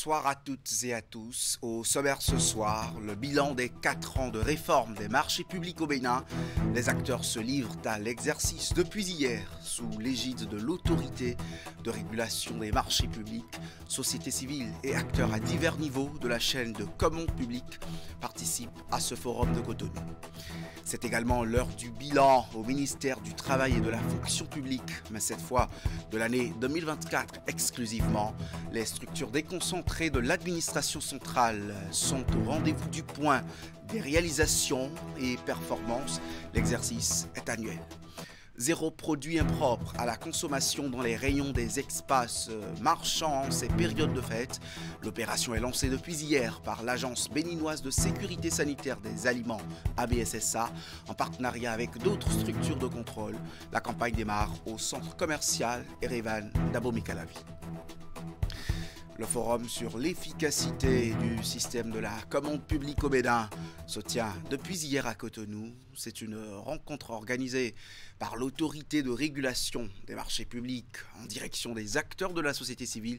Bonsoir à toutes et à tous. Au sommaire ce soir, le bilan des 4 ans de réforme des marchés publics au Bénin. Les acteurs se livrent à l'exercice depuis hier sous l'égide de l'autorité de régulation des marchés publics. Société civile et acteurs à divers niveaux de la chaîne de commande publique participent à ce forum de Cotonou. C'est également l'heure du bilan au ministère du Travail et de la fonction publique, mais cette fois de l'année 2024 exclusivement. Les structures déconcentrées de l'administration centrale sont au rendez-vous du point des réalisations et performances. L'exercice est annuel. Zéro produit impropre à la consommation dans les rayons des espaces marchands en ces périodes de fête. L'opération est lancée depuis hier par l'Agence béninoise de sécurité sanitaire des aliments ABSSA en partenariat avec d'autres structures de contrôle. La campagne démarre au centre commercial Erevan d'Abomey-Calavi. Le forum sur l'efficacité du système de la commande publique au Bénin se tient depuis hier à Cotonou. C'est une rencontre organisée par l'autorité de régulation des marchés publics en direction des acteurs de la société civile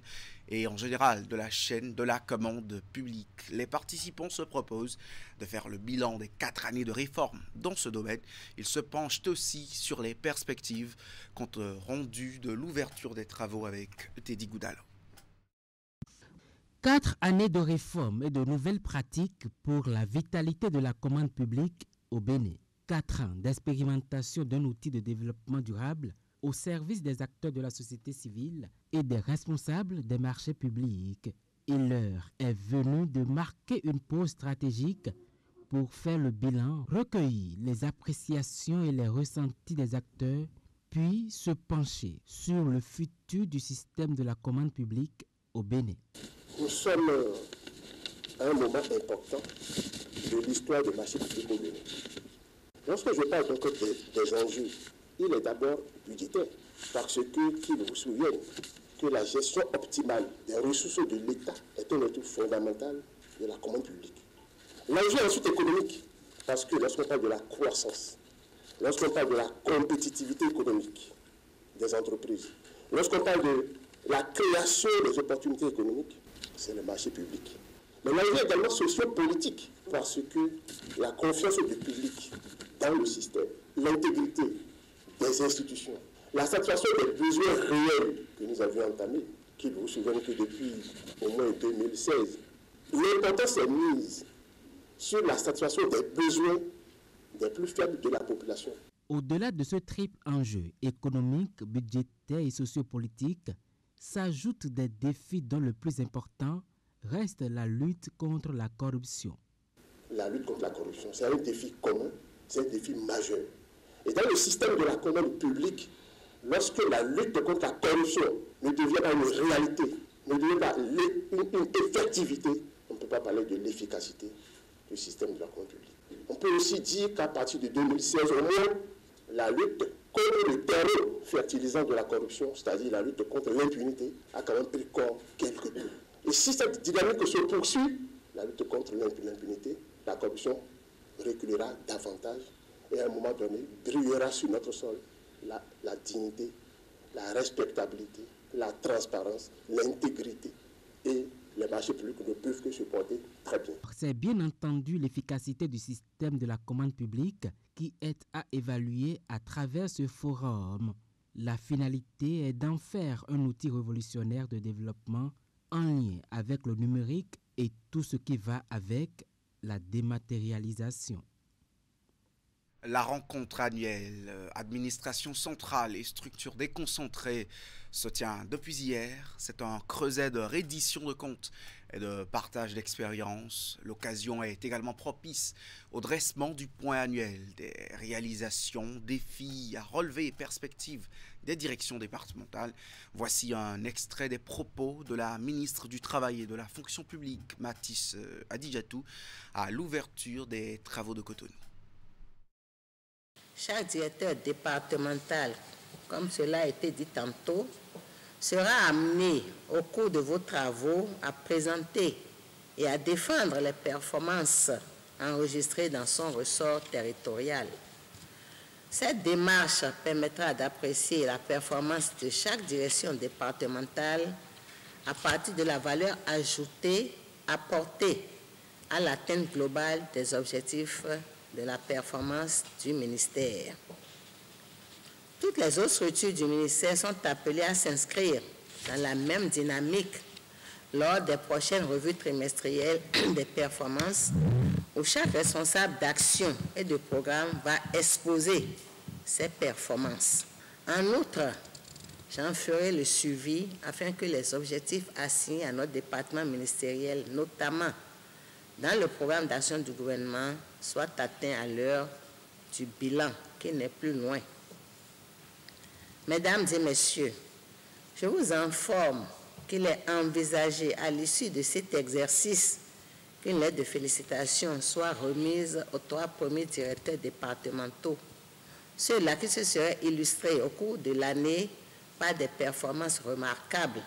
et en général de la chaîne de la commande publique. Les participants se proposent de faire le bilan des 4 années de réforme dans ce domaine. Ils se penchent aussi sur les perspectives compte rendu de l'ouverture des travaux avec Teddy Goudalo. 4 années de réformes et de nouvelles pratiques pour la vitalité de la commande publique au Bénin. 4 ans d'expérimentation d'un outil de développement durable au service des acteurs de la société civile et des responsables des marchés publics. Et l'heure est venue de marquer une pause stratégique pour faire le bilan, recueillir les appréciations et les ressentis des acteurs, puis se pencher sur le futur du système de la commande publique au Bénin. Nous sommes à un moment important de l'histoire des marchés publics au Bénin. Lorsque je parle donc des enjeux, il est d'abord budgétaire, parce que, qu'il vous souvienne, que la gestion optimale des ressources de l'État est un atout fondamental de la commande publique. L'enjeu est ensuite économique, parce que lorsqu'on parle de la croissance, lorsqu'on parle de la compétitivité économique des entreprises, lorsqu'on parle de la création des opportunités économiques, c'est le marché public. Mais l'enjeu est également socio-politique, parce que la confiance du public dans le système, l'intégrité des institutions, la satisfaction des besoins réels que nous avions entamés, qu'il vous souvienne que depuis au moins 2016, l'importance est mise sur la satisfaction des besoins des plus faibles de la population. Au-delà de ce triple enjeu économique, budgétaire et sociopolitique, s'ajoutent des défis dont le plus important reste la lutte contre la corruption. La lutte contre la corruption, c'est un défi commun, c'est un défi majeur. Et dans le système de la commande publique, lorsque la lutte contre la corruption ne devient pas une réalité, ne devient pas une effectivité, on ne peut pas parler de l'efficacité du système de la commande publique. On peut aussi dire qu'à partir de 2016 au moins, la lutte contre le terreau fertilisant de la corruption, c'est-à-dire la lutte contre l'impunité, a quand même pris corps quelque peu. Et si cette dynamique se poursuit, la lutte contre l'impunité, la corruption reculera davantage et à un moment donné, brillera sur notre sol la dignité, la respectabilité, la transparence, l'intégrité et les marchés publics ne peuvent que se porter très bien. C'est bien entendu l'efficacité du système de la commande publique qui est à évaluer à travers ce forum. La finalité est d'en faire un outil révolutionnaire de développement en lien avec le numérique et tout ce qui va avec la dématérialisation. La rencontre annuelle, administration centrale et structures déconcentrées se tient depuis hier. C'est un creuset de reddition de comptes et de partage d'expériences. L'occasion est également propice au dressement du point annuel des réalisations, défis à relever et perspectives des directions départementales. Voici un extrait des propos de la ministre du Travail et de la fonction publique, Mathis Adidjatou, à l'ouverture des travaux de Cotonou. Chaque directeur départemental, comme cela a été dit tantôt, sera amené au cours de vos travaux à présenter et à défendre les performances enregistrées dans son ressort territorial. Cette démarche permettra d'apprécier la performance de chaque direction départementale à partir de la valeur ajoutée apportée à l'atteinte globale des objectifs de la performance du ministère. Toutes les autres structures du ministère sont appelées à s'inscrire dans la même dynamique lors des prochaines revues trimestrielles des performances, où chaque responsable d'action et de programme va exposer ses performances. En outre, j'en ferai le suivi afin que les objectifs assignés à notre département ministériel, notamment dans le programme d'action du gouvernement, soient atteints à l'heure du bilan, qui n'est plus loin. Mesdames et messieurs, je vous informe qu'il est envisagé à l'issue de cet exercice qu'une lettre de félicitations soit remise aux 3 premiers directeurs départementaux, ceux-là qui se seraient illustrés au cours de l'année par des performances remarquables.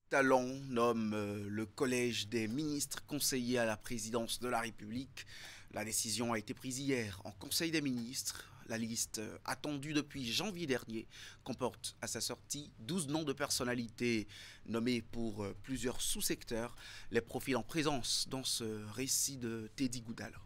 Talon nomme le collège des ministres conseillers à la présidence de la République. La décision a été prise hier en Conseil des ministres. La liste, attendue depuis janvier dernier, comporte à sa sortie 12 noms de personnalités nommés pour plusieurs sous-secteurs. Les profils en présence dans ce récit de Teddy Goudala.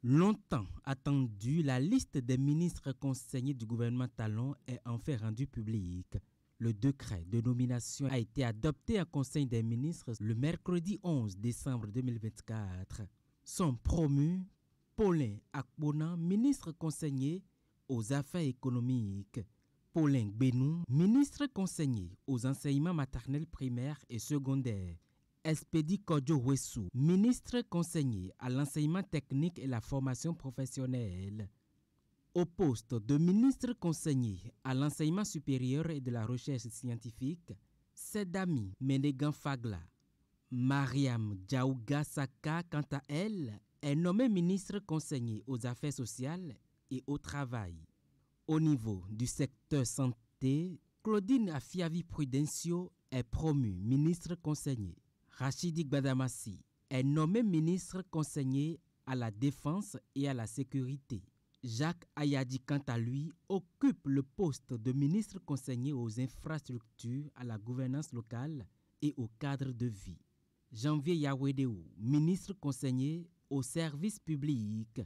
Longtemps attendue, la liste des ministres conseillers du gouvernement Talon est enfin rendue publique. Le décret de nomination a été adopté en Conseil des ministres le mercredi 11 décembre 2024. Sont promus Paulin Akpona, ministre conseiller aux Affaires économiques. Paulin Benou, ministre conseiller aux enseignements maternels primaires et secondaires. Expédie Kodjo Wessou, ministre conseiller à l'enseignement technique et la formation professionnelle. Au poste de ministre conseiller à l'enseignement supérieur et de la recherche scientifique, Sedami Menegan Fagla. Mariam Djaouga Saka, quant à elle, est nommée ministre conseiller aux affaires sociales et au travail. Au niveau du secteur santé, Claudine Afiavi Prudencio est promue ministre conseiller. Rachidi Gbadamassi est nommé ministre conseiller à la défense et à la sécurité. Jacques Ayadi, quant à lui, occupe le poste de ministre conseiller aux infrastructures, à la gouvernance locale et au cadre de vie. Janvier Yawedeu, ministre conseiller aux services publics.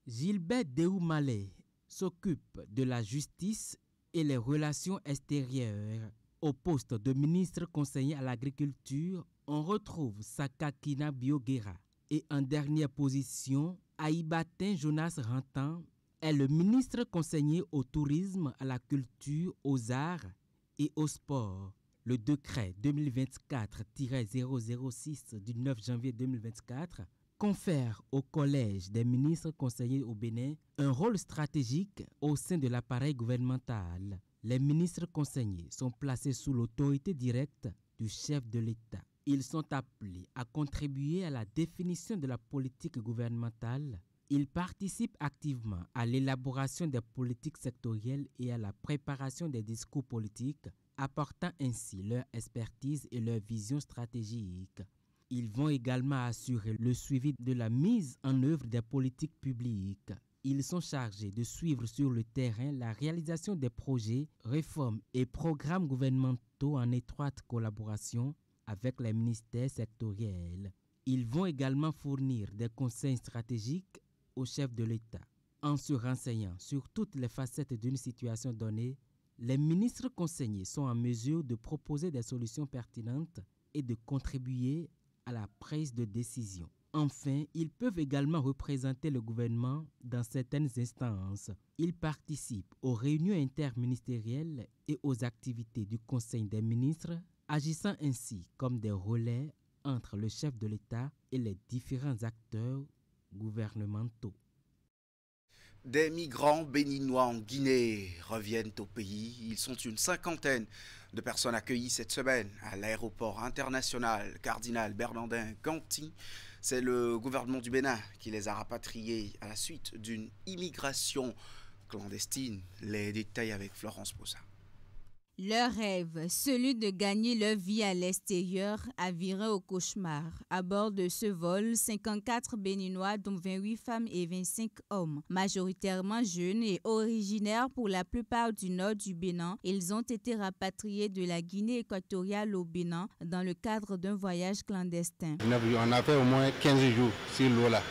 Gilbert Deoumalé s'occupe de la justice et les relations extérieures. Au poste de ministre conseiller à l'agriculture, on retrouve Sakakina Biogera. Et en dernière position, Aïbatin Jonas Rantan est le ministre conseiller au tourisme, à la culture, aux arts et au sport. Le décret 2024-006 du 9 janvier 2024 confère au Collège des ministres conseillers au Bénin un rôle stratégique au sein de l'appareil gouvernemental. Les ministres conseillers sont placés sous l'autorité directe du chef de l'État. Ils sont appelés à contribuer à la définition de la politique gouvernementale. Ils participent activement à l'élaboration des politiques sectorielles et à la préparation des discours politiques, apportant ainsi leur expertise et leur vision stratégique. Ils vont également assurer le suivi de la mise en œuvre des politiques publiques. Ils sont chargés de suivre sur le terrain la réalisation des projets, réformes et programmes gouvernementaux en étroite collaboration avec les ministères sectoriels. Ils vont également fournir des conseils stratégiques au chef de l'État. En se renseignant sur toutes les facettes d'une situation donnée, les ministres conseillers sont en mesure de proposer des solutions pertinentes et de contribuer à la prise de décision. Enfin, ils peuvent également représenter le gouvernement dans certaines instances. Ils participent aux réunions interministérielles et aux activités du Conseil des ministres, agissant ainsi comme des relais entre le chef de l'État et les différents acteurs gouvernementaux. Des migrants béninois en Guinée reviennent au pays. Ils sont une cinquantaine de personnes accueillies cette semaine à l'aéroport international Cardinal Bernardin Ganti. C'est le gouvernement du Bénin qui les a rapatriés à la suite d'une immigration clandestine. Les détails avec Florence Possa. Leur rêve, celui de gagner leur vie à l'extérieur, a viré au cauchemar. À bord de ce vol, 54 Béninois, dont 28 femmes et 25 hommes, majoritairement jeunes et originaires pour la plupart du nord du Bénin, ils ont été rapatriés de la Guinée équatoriale au Bénin dans le cadre d'un voyage clandestin. On a fait au moins 15 jours sur l'eau là.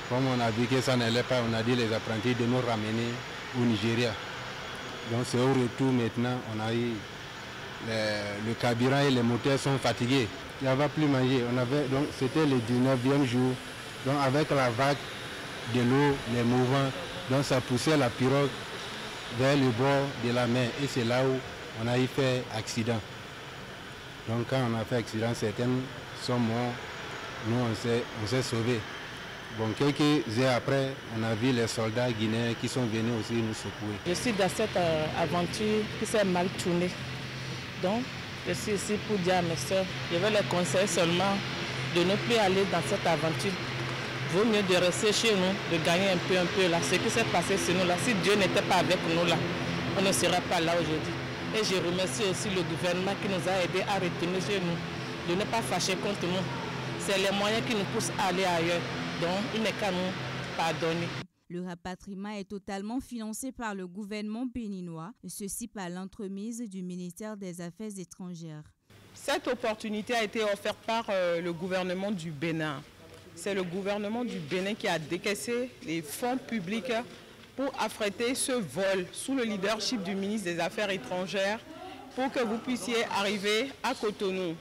Comme on a vu que ça n'allait pas, on a dit les apprentis de nous ramener au Nigeria. Donc c'est au retour maintenant, on a eu le carburant et les moteurs sont fatigués. Il n'y avait plus manger. Donc c'était le 19e jour. Donc avec la vague de l'eau, les mouvements, donc ça poussait la pirogue vers le bord de la mer. Et c'est là où on a eu fait accident. Donc quand on a fait accident, certaines sont mortes. Nous on s'est sauvés. Bon, quelques heures après, on a vu les soldats guinéens qui sont venus aussi nous secouer. Je suis dans cette aventure qui s'est mal tournée. Donc, je suis ici pour dire à mes soeurs, je vais les conseiller seulement de ne plus aller dans cette aventure. Il vaut mieux de rester chez nous, de gagner un peu là. Ce qui s'est passé chez nous là, si Dieu n'était pas avec nous là, on ne serait pas là aujourd'hui. Et je remercie aussi le gouvernement qui nous a aidés à retourner chez nous, de ne pas fâcher contre nous. C'est les moyens qui nous poussent à aller ailleurs. Donc, il n'est qu'à nous pardonner. Le rapatriement est totalement financé par le gouvernement béninois, ceci par l'entremise du ministère des Affaires étrangères. Cette opportunité a été offerte par le gouvernement du Bénin. C'est le gouvernement du Bénin qui a décaissé les fonds publics pour affréter ce vol sous le leadership du ministre des Affaires étrangères pour que vous puissiez arriver à Cotonou.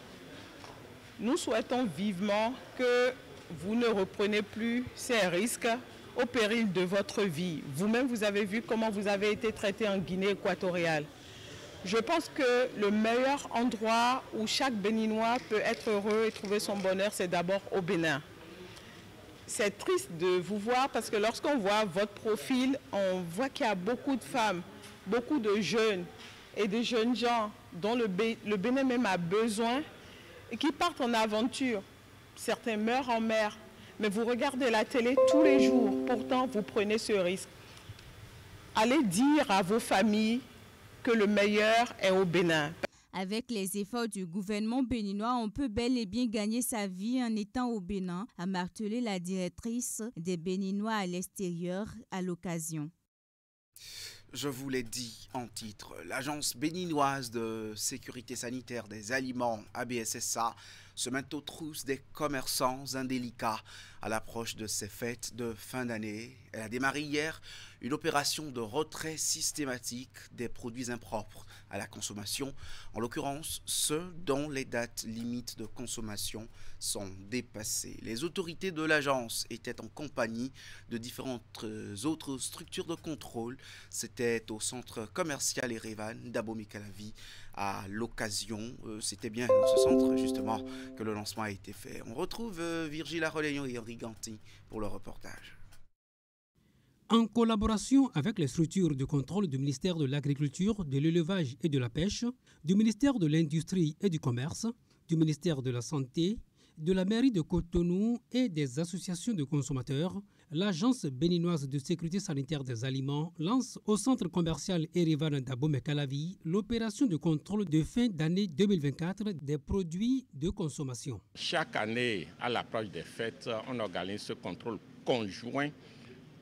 Nous souhaitons vivement que vous ne reprenez plus ces risques au péril de votre vie. Vous-même, vous avez vu comment vous avez été traité en Guinée équatoriale. Je pense que le meilleur endroit où chaque Béninois peut être heureux et trouver son bonheur, c'est d'abord au Bénin. C'est triste de vous voir parce que lorsqu'on voit votre profil, on voit qu'il y a beaucoup de femmes, beaucoup de jeunes et de jeunes gens dont le Bénin même a besoin et qui partent en aventure. Certains meurent en mer, mais vous regardez la télé tous les jours, pourtant vous prenez ce risque. Allez dire à vos familles que le meilleur est au Bénin. Avec les efforts du gouvernement béninois, on peut bel et bien gagner sa vie en étant au Bénin, a martelé la directrice des Béninois à l'extérieur à l'occasion. Je vous l'ai dit en titre, l'Agence béninoise de sécurité sanitaire des aliments, ABSSA, se met aux trousses des commerçants indélicats à l'approche de ces fêtes de fin d'année. Elle a démarré hier une opération de retrait systématique des produits impropres à la consommation, en l'occurrence ceux dont les dates limites de consommation sont dépassées. Les autorités de l'agence étaient en compagnie de différentes autres structures de contrôle. C'était au centre commercial Erevan d'Abomey-Calavi à l'occasion. C'était bien dans ce centre justement que le lancement a été fait. On retrouve Virgile Arroléon et Henri Ganti pour le reportage. En collaboration avec les structures de contrôle du ministère de l'Agriculture, de l'Élevage et de la Pêche, du ministère de l'Industrie et du Commerce, du ministère de la Santé, de la mairie de Cotonou et des associations de consommateurs, l'Agence béninoise de sécurité sanitaire des aliments lance au centre commercial Erevan d'Abomey-Calavi l'opération de contrôle de fin d'année 2024 des produits de consommation. Chaque année, à l'approche des fêtes, on organise ce contrôle conjoint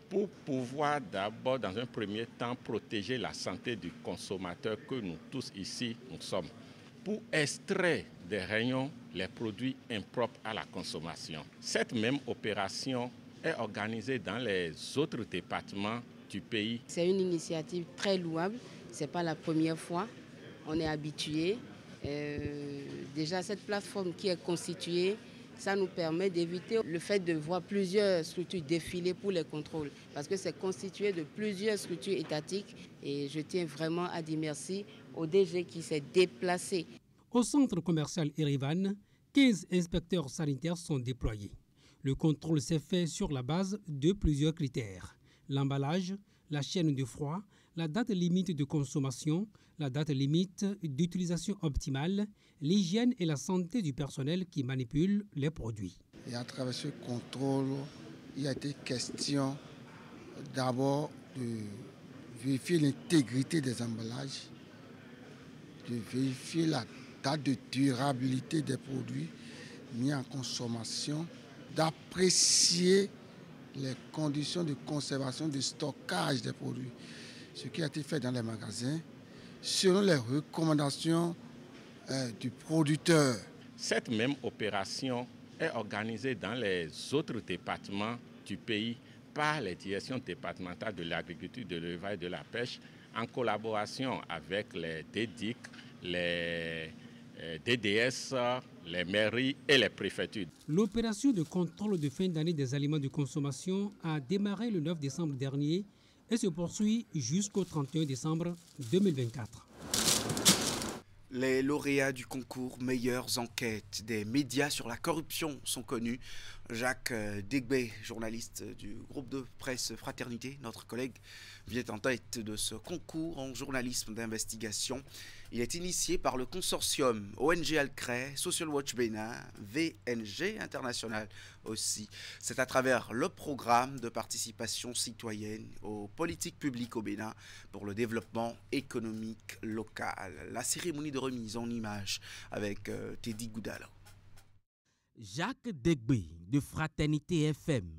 pour pouvoir d'abord, dans un premier temps, protéger la santé du consommateur que nous tous ici, nous sommes, pour extraire des rayons les produits impropres à la consommation. Cette même opération est organisée dans les autres départements du pays. C'est une initiative très louable, ce n'est pas la première fois, on est habitué. Déjà cette plateforme qui est constituée, ça nous permet d'éviter le fait de voir plusieurs structures défiler pour les contrôles, parce que c'est constitué de plusieurs structures étatiques et je tiens vraiment à dire merci au DG qui s'est déplacé. Au centre commercial Erevan, 15 inspecteurs sanitaires sont déployés. Le contrôle s'est fait sur la base de plusieurs critères. L'emballage, la chaîne de froid, la date limite de consommation, la date limite d'utilisation optimale, l'hygiène et la santé du personnel qui manipule les produits. Et à travers ce contrôle, il a été question d'abord de vérifier l'intégrité des emballages, de vérifier la date de durabilité des produits mis en consommation, d'apprécier les conditions de conservation, de stockage des produits, ce qui a été fait dans les magasins, selon les recommandations du producteur. Cette même opération est organisée dans les autres départements du pays par les directions départementales de l'agriculture, de l'élevage et de la pêche, en collaboration avec les DEDIC, les DDS, les mairies et les préfectures. L'opération de contrôle de fin d'année des aliments de consommation a démarré le 9 décembre dernier et se poursuit jusqu'au 31 décembre 2024. Les lauréats du concours Meilleures enquêtes des médias sur la corruption sont connus. Jacques Degbé, journaliste du groupe de presse Fraternité, notre collègue, vient en tête de ce concours en journalisme d'investigation. Il est initié par le consortium ONG Alcré, Social Watch Bénin, VNG International aussi. C'est à travers le programme de participation citoyenne aux politiques publiques au Bénin pour le développement économique local. La cérémonie de remise en images avec Teddy Goudalo. Jacques Degbé de Fraternité FM,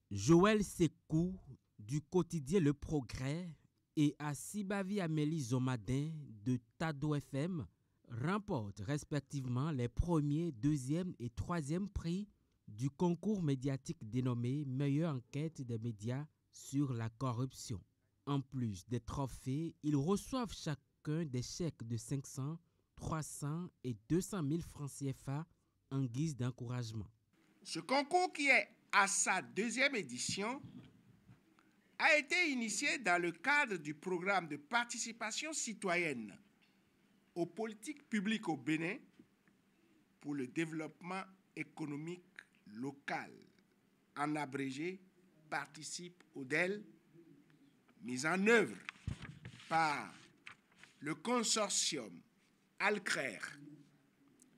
Joël Sekou du quotidien Le Progrès et Asibavi Amélie Zomadin de Tado FM remportent respectivement les premiers, deuxième et troisième prix du concours médiatique dénommé Meilleure enquête des médias sur la corruption. En plus des trophées, ils reçoivent chacun des chèques de 500, 300 et 200 000 francs CFA en guise d'encouragement. Ce concours, qui est à sa deuxième édition, a été initié dans le cadre du programme de participation citoyenne aux politiques publiques au Bénin pour le développement économique local, en abrégé participe au DEL, mise en œuvre par le consortium Alcré,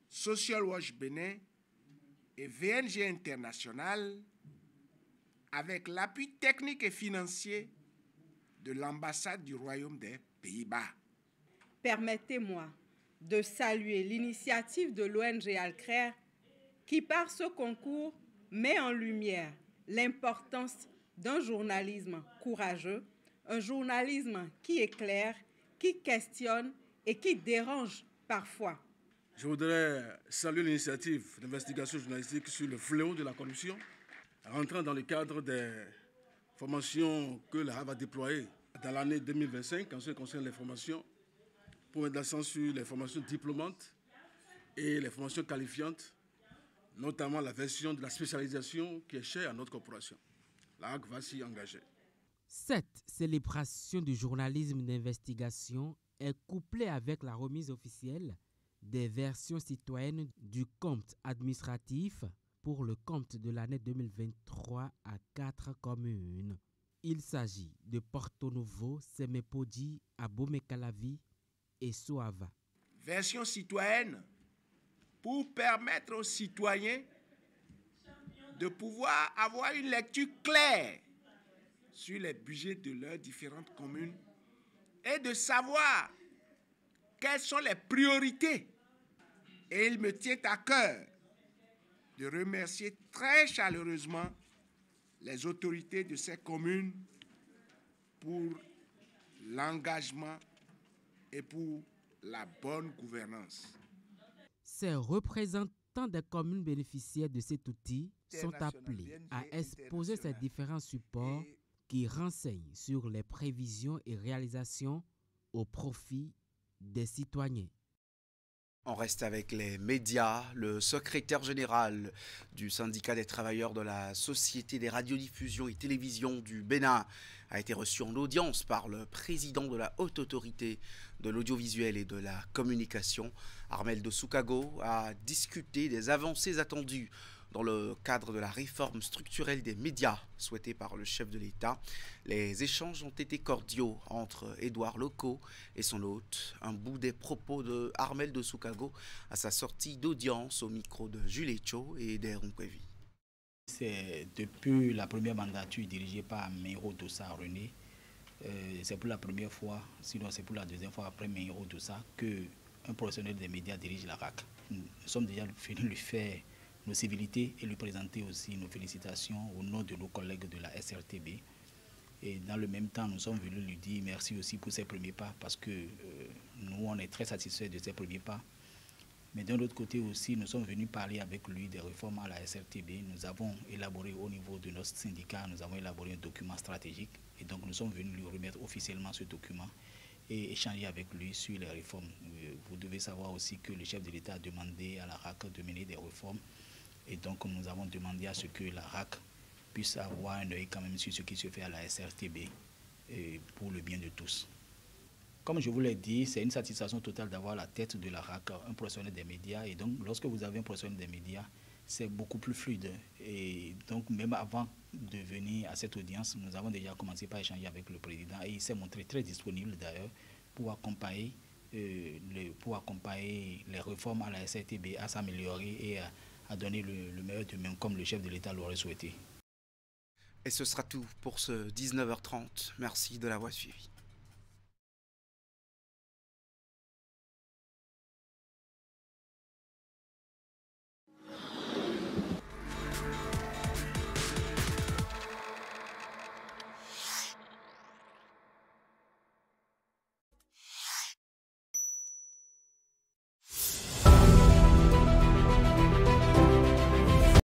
Social Watch Bénin et VNG International, avec l'appui technique et financier de l'ambassade du Royaume des Pays-Bas. Permettez-moi de saluer l'initiative de l'ONG Alcré qui, par ce concours, met en lumière l'importance d'un journalisme courageux, un journalisme qui éclaire, qui questionne et qui dérange parfois. Je voudrais saluer l'initiative d'investigation journalistique sur le fléau de la corruption, rentrant dans le cadre des formations que la HAV a déployées dans l'année 2025 en ce qui concerne les formations, pour mettre l'accent sur les formations diplômantes et les formations qualifiantes, notamment la version de la spécialisation qui est chère à notre corporation. La HAV va s'y engager. Cette célébration du journalisme d'investigation est couplée avec la remise officielle des versions citoyennes du compte administratif pour le compte de l'année 2023 à 4 communes. Il s'agit de Porto Novo, Semepodi, Abomey-Calavi et Soava. Version citoyenne pour permettre aux citoyens de pouvoir avoir une lecture claire sur les budgets de leurs différentes communes et de savoir quelles sont les priorités. Et il me tient à cœur de remercier très chaleureusement les autorités de ces communes pour l'engagement et pour la bonne gouvernance. Ces représentants des communes bénéficiaires de cet outil sont appelés à exposer ces différents supports qui renseignent sur les prévisions et réalisations au profit des citoyens. On reste avec les médias. Le secrétaire général du syndicat des travailleurs de la Société des radiodiffusions et télévisions du Bénin a été reçu en audience par le président de la Haute Autorité de l'audiovisuel et de la communication. Armel de Soukago a discuté des avancées attendues dans le cadre de la réforme structurelle des médias souhaitée par le chef de l'État. Les échanges ont été cordiaux entre Édouard Locaux et son hôte. Un bout des propos de Armel de Soukago à sa sortie d'audience au micro de Jules Echo et d'Aaron Kwevi. C'est depuis la première mandature dirigée par Meïro Doussa René. C'est pour la première fois, sinon c'est pour la deuxième fois après Meïro Doussa, que un professionnel des médias dirige la RAC. Nous sommes déjà venus lui faire nos civilités et lui présenter aussi nos félicitations au nom de nos collègues de la SRTB. Et dans le même temps, nous sommes venus lui dire merci aussi pour ses premiers pas, parce que nous, on est très satisfaits de ses premiers pas. Mais d'un autre côté aussi, nous sommes venus parler avec lui des réformes à la SRTB. Nous avons élaboré au niveau de notre syndicat, nous avons élaboré un document stratégique. Et donc nous sommes venus lui remettre officiellement ce document et échanger avec lui sur les réformes. Vous devez savoir aussi que le chef de l'État a demandé à la RAC de mener des réformes. Et donc nous avons demandé à ce que la RAC puisse avoir un œil quand même sur ce qui se fait à la SRTB pour le bien de tous. Comme je vous l'ai dit, c'est une satisfaction totale d'avoir la tête de la RAC, un professionnel des médias. Et donc, lorsque vous avez un professionnel des médias, c'est beaucoup plus fluide. Et donc, même avant de venir à cette audience, nous avons déjà commencé par échanger avec le président. Et il s'est montré très disponible d'ailleurs pour accompagner les réformes à la SRTB, à s'améliorer et à donner le meilleur d'eux-mêmes comme le chef de l'État l'aurait souhaité. Et ce sera tout pour ce 19h30. Merci de l'avoir suivi.